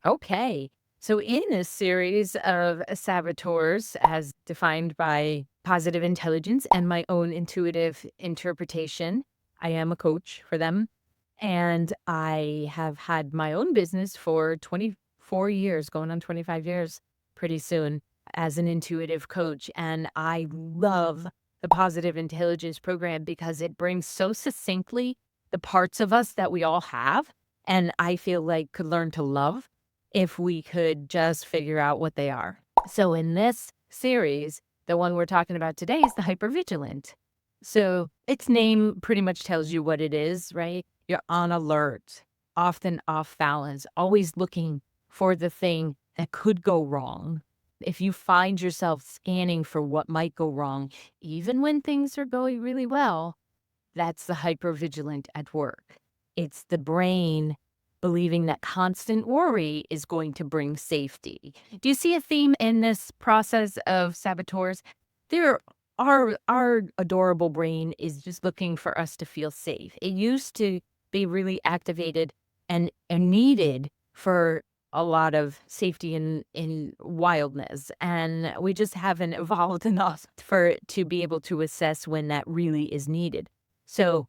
Okay. So, in this series of saboteurs, as defined by positive intelligence and my own intuitive interpretation, I am a coach for them. And I have had my own business for 24 years, going on 25 years pretty soon as an intuitive coach. And I love the positive intelligence program because it brings so succinctly the parts of us that we all have. And I feel like could learn to love if we could just figure out what they are. So in this series, the one we're talking about today is the hypervigilant. So its name pretty much tells you what it is, right? You're on alert, often off balance, always looking for the thing that could go wrong. If you find yourself scanning for what might go wrong, even when things are going really well, that's the hypervigilant at work. It's the brain believing that constant worry is going to bring safety. Do you see a theme in this process of saboteurs? There our adorable brain is just looking for us to feel safe. It used to be really activated and needed for a lot of safety in wildness. And we just haven't evolved enough for it to be able to assess when that really is needed. So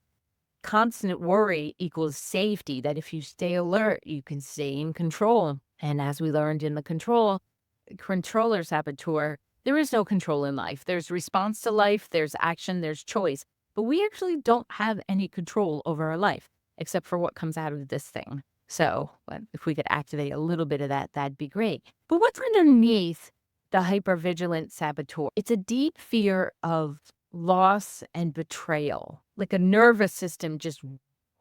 constant worry equals safety, that if you stay alert, you can stay in control. And as we learned in the controller saboteur, there is no control in life. There's response to life, there's action, there's choice. But we actually don't have any control over our life, except for what comes out of this thing. So if we could activate a little bit of that, that'd be great. But what's underneath the hypervigilant saboteur? It's a deep fear of loss and betrayal, like a nervous system just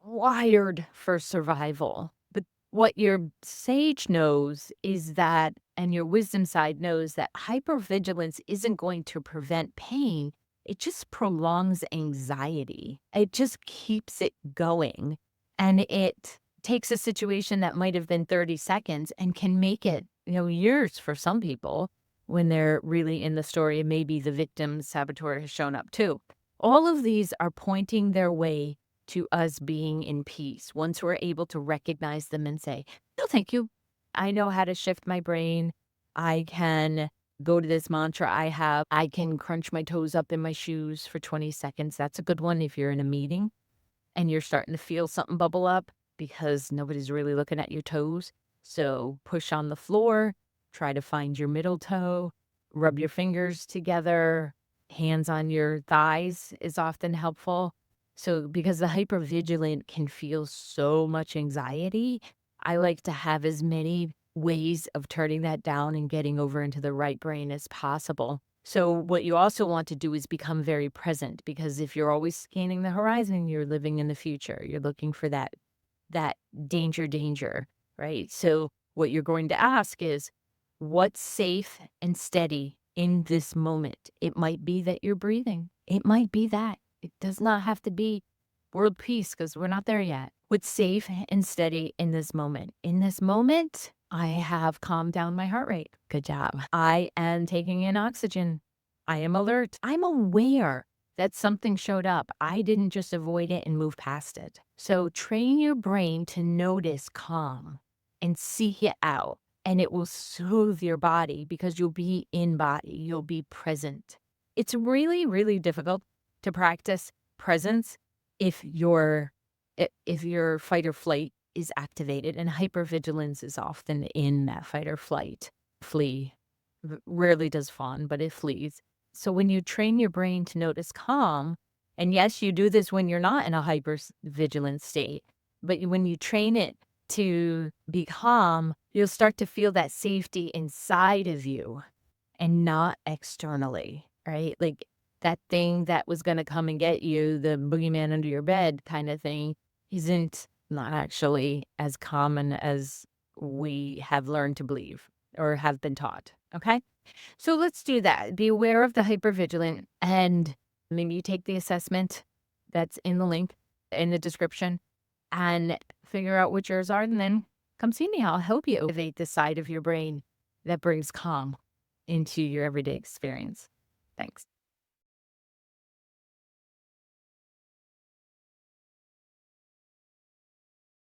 wired for survival. But what your sage knows is that, and your wisdom side knows that hypervigilance isn't going to prevent pain. It just prolongs anxiety. It just keeps it going. And it takes a situation that might have been 30 seconds and can make it, years for some people when they're really in the story. Maybe the victim saboteur has shown up too. All of these are pointing their way to us being in peace once we're able to recognize them and say, no, thank you. I know how to shift my brain. I can go to this mantra I have. I can crunch my toes up in my shoes for 20 seconds. That's a good one if you're in a meeting and you're starting to feel something bubble up because nobody's really looking at your toes. So push on the floor, try to find your middle toe, rub your fingers together, hands on your thighs is often helpful. So because the hypervigilant can feel so much anxiety, I like to have as many ways of turning that down and getting over into the right brain as possible. So what you also want to do is become very present, because if you're always scanning the horizon, you're living in the future. You're looking for that danger, right? So what you're going to ask is, what's safe and steady in this moment? It might be that you're breathing. It might be that. It does not have to be world peace because we're not there yet. What's safe and steady in this moment? In this moment, I have calmed down my heart rate. Good job. I am taking in oxygen. I am alert. I'm aware that something showed up. I didn't just avoid it and move past it. So train your brain to notice calm and seek it out. And it will soothe your body because you'll be in body. You'll be present. It's really, really difficult to practice presence if your fight or flight is activated, and hypervigilance is often in that fight or flight. Flee rarely does fawn, but it flees. So when you train your brain to notice calm, and yes, you do this when you're not in a hypervigilant state, but when you train it to be calm, you'll start to feel that safety inside of you and not externally, right? Like that thing that was going to come and get you, the boogeyman under your bed kind of thing, isn't not actually as common as we have learned to believe or have been taught. Okay. So let's do that. Be aware of the hypervigilant, and maybe you take the assessment that's in the link in the description and figure out what yours are, and then come see me. I'll help you activate the side of your brain that brings calm into your everyday experience. Thanks.